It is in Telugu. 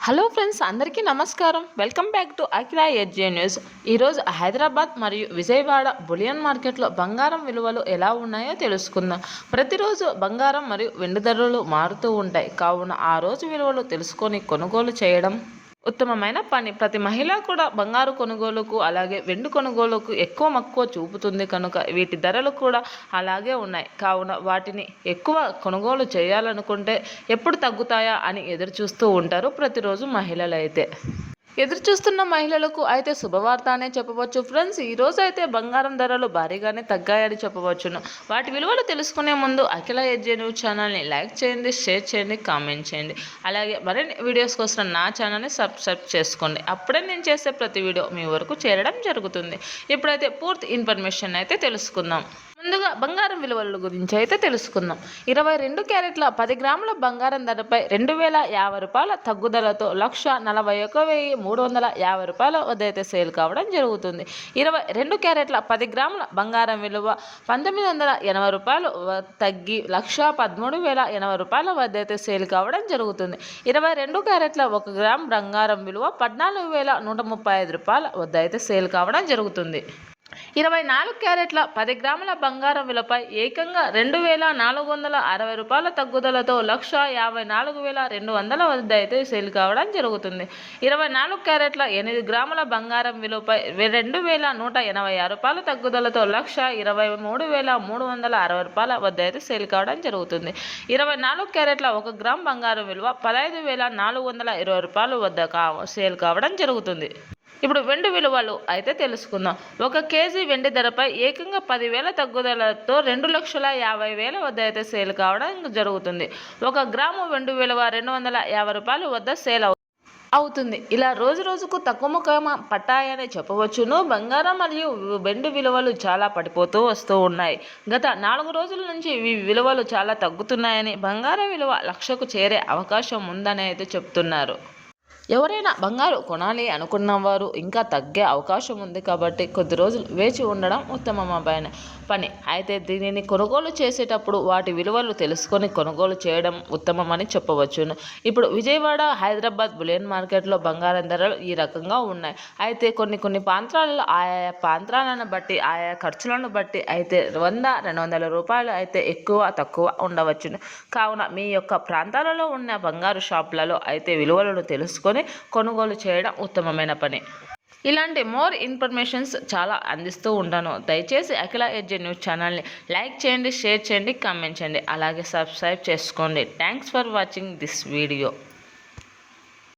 హలో ఫ్రెండ్స్, అందరికీ నమస్కారం. వెల్కమ్ బ్యాక్ టు అఖిలా ఎడ్జే న్యూస్. ఈరోజు హైదరాబాద్ మరియు విజయవాడ బులియన్ మార్కెట్లో బంగారం విలువలు ఎలా ఉన్నాయో తెలుసుకుందాం. ప్రతిరోజు బంగారం మరియు వెండి ధరలు మారుతూ ఉంటాయి, కావున ఆ రోజు విలువలు తెలుసుకొని కొనుగోలు చేయడం ఉత్తమమైన పని. ప్రతి మహిళ కూడా బంగారు కొనుగోలుకు అలాగే వెండి కొనుగోలుకు ఎక్కువ మక్కువ చూపుతుంది కనుక వీటి ధరలు కూడా అలాగే ఉన్నాయి. కావున వాటిని ఎక్కువ కొనుగోలు చేయాలనుకుంటే ఎప్పుడు తగ్గుతాయా అని ఎదురు చూస్తూ ఉంటారు ప్రతిరోజు మహిళలైతే. ఎదురు చూస్తున్న మహిళలకు అయితే శుభవార్త అనే చెప్పవచ్చు ఫ్రెండ్స్. ఈరోజు అయితే బంగారం ధరలు భారీగానే తగ్గాయని చెప్పవచ్చును. వాటి విలువలు తెలుసుకునే ముందు అఖిల ఎడ్జే న్యూస్ ఛానల్ని లైక్ చేయండి, షేర్ చేయండి, కామెంట్ చేయండి. అలాగే మరిన్ని వీడియోస్ కోసం నా ఛానల్ని సబ్స్క్రైబ్ చేసుకోండి. అప్పుడే నేను చేసే ప్రతి వీడియో మీ వరకు చేరడం జరుగుతుంది. ఇప్పుడైతే పూర్తి ఇన్ఫర్మేషన్ అయితే తెలుసుకుందాం. ముందుగా బంగారం విలువల గురించి అయితే తెలుసుకుందాం. 22 క్యారెట్ల 10 గ్రాముల బంగారం ధరపై 2050 రూపాయల తగ్గుదలతో 141,350 రూపాయల వద్ద అయితే సేల్ కావడం జరుగుతుంది. 22 క్యారెట్ల 10 గ్రాముల బంగారం విలువ 1980 రూపాయలు తగ్గి 113,080 రూపాయల వద్ద అయితే సేల్ కావడం జరుగుతుంది. 22 క్యారెట్ల 1 గ్రామ్ బంగారం విలువ 14,135 రూపాయల వద్ద అయితే సేల్ కావడం జరుగుతుంది. 24 క్యారెట్ల 10 గ్రాముల బంగారం విలువపై ఏకంగా 2,460 రూపాయల తగ్గుదలతో 154,200 వద్ద అయితే సేల్ కావడం జరుగుతుంది. 24 క్యారెట్ల 8 గ్రాముల బంగారం విలువపై 2,186 రూపాయల తగ్గుదలతో 123,360 రూపాయల వద్ద అయితే సేల్ కావడం జరుగుతుంది. 24 క్యారెట్ల 1 గ్రామ్ బంగారం విలువ 15,420 రూపాయల వద్ద సేల్ కావడం జరుగుతుంది. ఇప్పుడు వెండి విలువలు అయితే తెలుసుకుందాం. 1 కేజీ వెండి ధరపై ఏకంగా 10,000 తగ్గుదలతో 2,50,000 వద్ద అయితే సేల్ కావడం జరుగుతుంది. 1 గ్రాము వెండి విలువ 250 రూపాయల వద్ద సేల్ అవుతుంది. ఇలా రోజు రోజుకు తగ్గుముఖం పట్టాయని చెప్పవచ్చును. బంగారం మరియు వెండి విలువలు చాలా పడిపోతూ వస్తూ ఉన్నాయి. గత 4 రోజుల నుంచి ఈ విలువలు చాలా తగ్గుతున్నాయని, బంగారం విలువ 1,00,000కు చేరే అవకాశం ఉందని అయితే చెప్తున్నారు. ఎవరైనా బంగారు కొనాలి అనుకున్న వారు ఇంకా తగ్గే అవకాశం ఉంది కాబట్టి కొద్ది రోజులు వేచి ఉండడం ఉత్తమమైన పని. అయితే దీనిని కొనుగోలు చేసేటప్పుడు వాటి విలువలు తెలుసుకొని కొనుగోలు చేయడం ఉత్తమమని చెప్పవచ్చును. ఇప్పుడు విజయవాడ, హైదరాబాద్ బులియన్ మార్కెట్లో బంగారం ధరలు ఈ రకంగా ఉన్నాయి. అయితే కొన్ని ప్రాంతాలలో ఆయా ప్రాంతాలను బట్టి ఆయా ఖర్చులను బట్టి అయితే 100-200 రూపాయలు అయితే ఎక్కువ తక్కువ ఉండవచ్చును. కావున మీ యొక్క ప్రాంతాలలో ఉన్న బంగారు షాపులలో అయితే విలువలను తెలుసుకొని కొనుగోలు చేయడం ఉత్తమమైన పని. ఇలాంటి మోర్ ఇన్ఫర్మేషన్స్ చాలా అందిస్తూ ఉంటాను. దయచేసి అఖిల ఎడ్జే న్యూస్ ఛానల్ని లైక్ చేయండి, షేర్ చేయండి, కామెంట్ చేయండి, అలాగే సబ్స్క్రైబ్ చేసుకోండి. Thanks for watching this video.